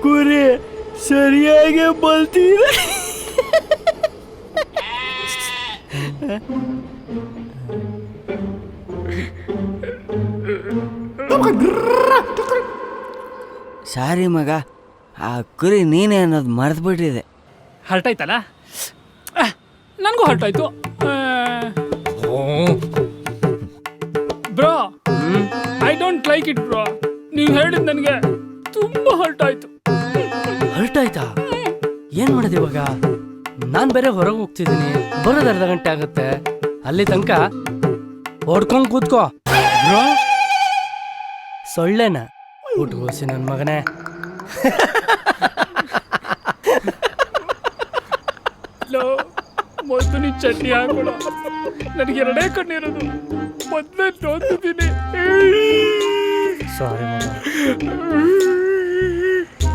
ಕುರಿ ಸರಿಯಾಗಿ ಬಲ್ತೀರ. ಸಾರಿ ಮಗ, ಆ ಕುರಿ ನೀನೇ ಅನ್ನೋದು ಮರೆತುಬಿಟ್ಟಿದೆ. ಹರ್ಟ್ ಆಯ್ತಲ್ಲ, ನನಗೂ ಹರ್ಟ್ ಆಯ್ತು bro. I don't like it bro. ನೀವು ಹೇಳಿದ್ ನನಗೆ ತುಂಬಾ ಹರ್ಟ್ ಆಯ್ತು. ಹರ್ಟ್ ಆಯ್ತಾ? ಏನ್ ಮಾಡೋದು ಇವಾಗ? ನಾನ್ ಬೇರೆ ಹೊರಗೆ ಹೋಗ್ತಿದ್ದೀನಿ, ಬರೋದು ಅರ್ಧ ಗಂಟೆ ಆಗುತ್ತೆ. ಅಲ್ಲಿ ತನಕ ಹೊಡ್ಕೊಂಡ್ ಕೂತ್ಕೋ ಬ್ರೋ. ಸೊಳ್ಳೆನ ಊಟಗೋಸಿ ನನ್ನ ಮಗನೇ. ಮೊದಲು ನೀನು ಚಟ್ನಿ ಹಾಕೋಣ. ನನಗೆ ಎರಡೇ ಕಣ್ಣಿರೋದು, ಮೊದಲೇ ನೋಡ್ತಿದ್ದೀನಿ. ಸಾರಿ ಮಗ.